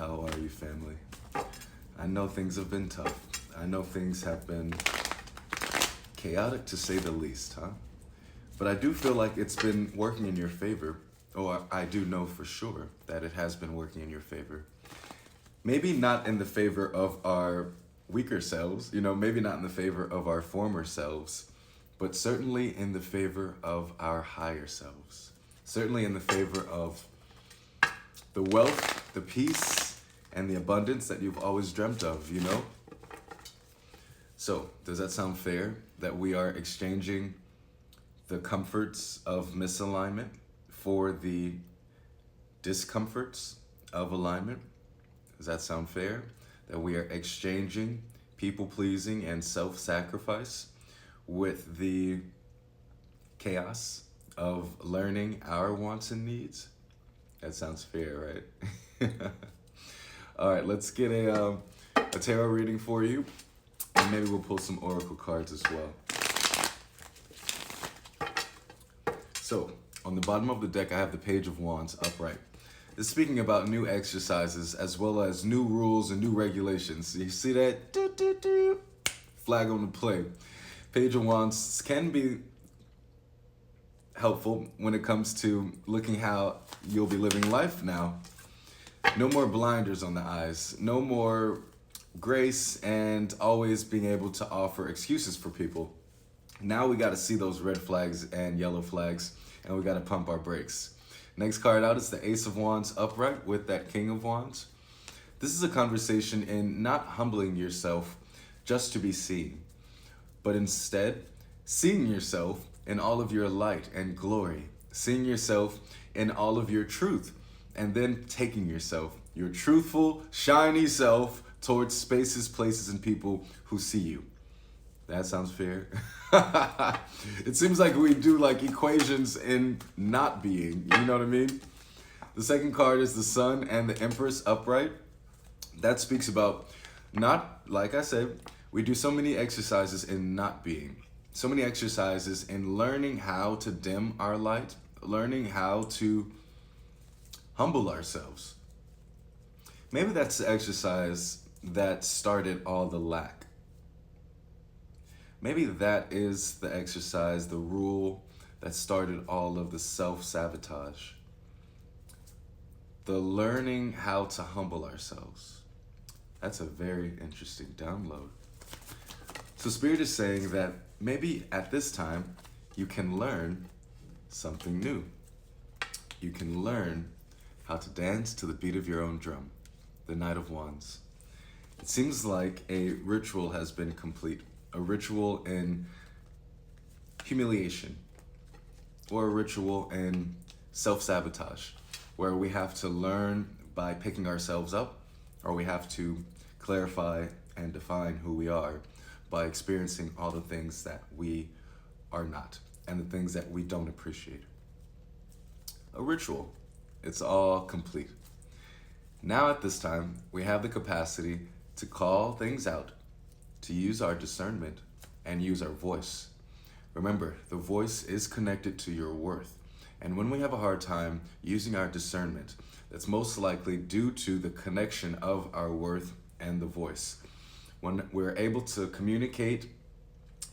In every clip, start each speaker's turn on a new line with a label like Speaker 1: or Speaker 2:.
Speaker 1: How are you, family? I know things have been tough. I know things have been chaotic to say the least, huh? But I do feel like it's been working in your favor, or I do know for sure that it has been working in your favor. Maybe not in the favor of our weaker selves, maybe not in the favor of our former selves, but certainly in the favor of our higher selves. Certainly in the favor of the wealth, the peace, and the abundance that you've always dreamt of. So, does that sound fair that we are exchanging the comforts of misalignment for the discomforts of alignment? Does that sound fair? That we are exchanging people-pleasing and self-sacrifice with the chaos of learning our wants and needs? That sounds fair, right? All right, let's get a tarot reading for you, and maybe we'll pull some oracle cards as well. So, on the bottom of the deck, I have the Page of Wands upright. It's speaking about new exercises as well as new rules and new regulations. You see that? Flag on the play. Page of Wands can be helpful when it comes to looking how you'll be living life now. No more blinders on the eyes. No more grace and always being able to offer excuses for people. Now we got to see those red flags and yellow flags, and we got to pump our brakes. Next card out is the Ace of Wands upright with that King of Wands. This is a conversation in not humbling yourself just to be seen, but instead seeing yourself in all of your light and glory, seeing yourself in all of your truth, and then taking yourself, your truthful, shiny self, towards spaces, places, and people who see you. That sounds fair. It seems like we do like equations in not being, you know what I mean? The second card is the Sun and the Empress upright. That speaks about not, like I said, we do so many exercises in not being. So many exercises in learning how to dim our light, learning how to humble ourselves. Maybe that's the exercise that started all the lack. Maybe that is the exercise, the rule that started all of the self-sabotage. The learning how to humble ourselves. That's a very interesting download. So Spirit is saying that maybe at this time, you can learn something new. You can learn how to dance to the beat of your own drum, the Knight of Wands. It seems like a ritual has been complete. A ritual in humiliation, or a ritual in self-sabotage, where we have to learn by picking ourselves up, or we have to clarify and define who we are by experiencing all the things that we are not and the things that we don't appreciate. A ritual. It's all complete. Now at this time, we have the capacity to call things out, to use our discernment and use our voice. Remember, the voice is connected to your worth. And when we have a hard time using our discernment, that's most likely due to the connection of our worth and the voice. When we're able to communicate,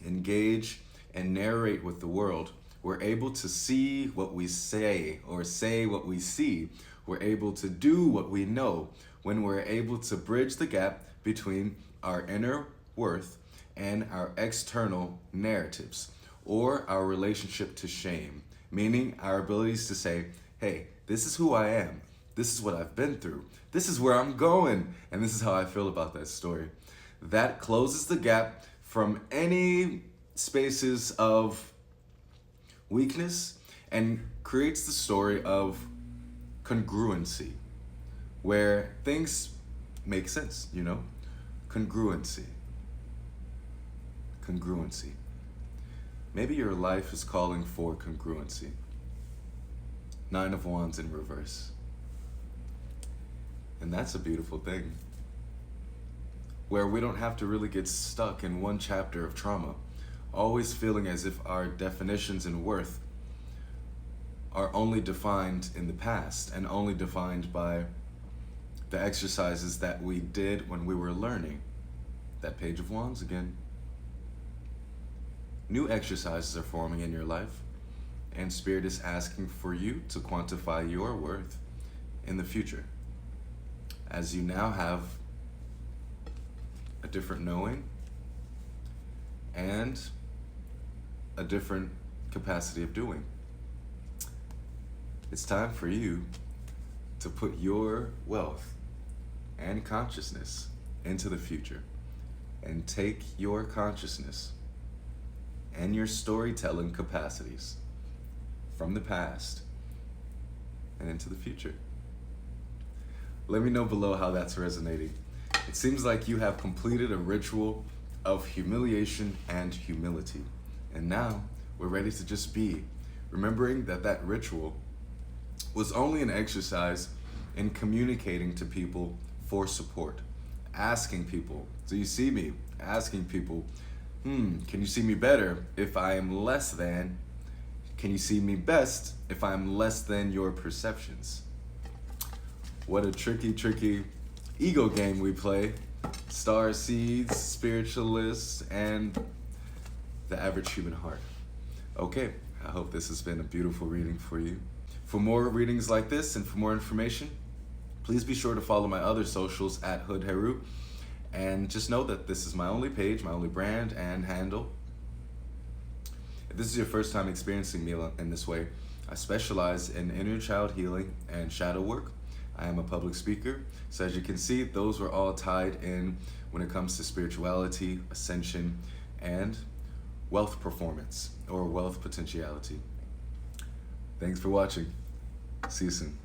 Speaker 1: engage, and narrate with the world, we're able to see what we say or say what we see. We're able to do what we know when we're able to bridge the gap between our inner worth and our external narratives, or our relationship to shame, meaning our abilities to say, hey, this is who I am, this is what I've been through, this is where I'm going, and this is how I feel about that story. That closes the gap from any spaces of weakness and creates the story of congruency, where things make sense, Congruency. Congruency. Maybe your life is calling for congruency. Nine of Wands in reverse. And that's a beautiful thing. Where we don't have to really get stuck in one chapter of trauma, always feeling as if our definitions and worth are only defined in the past and only defined by the exercises that we did when we were learning. That page of wands again. New exercises are forming in your life, and Spirit is asking for you to quantify your worth in the future. As you now have a different knowing and a different capacity of doing. It's time for you to put your wealth and consciousness into the future and take your consciousness and your storytelling capacities from the past and into the future. Let me know below how that's resonating. It seems like you have completed a ritual of humiliation and humility. And now we're ready to just be, remembering that that ritual was only an exercise in communicating to people for support, asking people, do you see me? Asking people, can you see me better if I am less than? Can you see me best if I'm less than your perceptions? What a tricky ego game we play. Star seeds, spiritualists, and the average human heart. Okay, I hope this has been a beautiful reading for you. For more readings like this and for more information, please be sure to follow my other socials at Hood Heru. And just know that this is my only page, my only brand and handle. If this is your first time experiencing me in this way, I specialize in inner child healing and shadow work. I am a public speaker, so as you can see, those were all tied in when it comes to spirituality, ascension, and wealth performance or wealth potentiality. Thanks for watching. See you soon.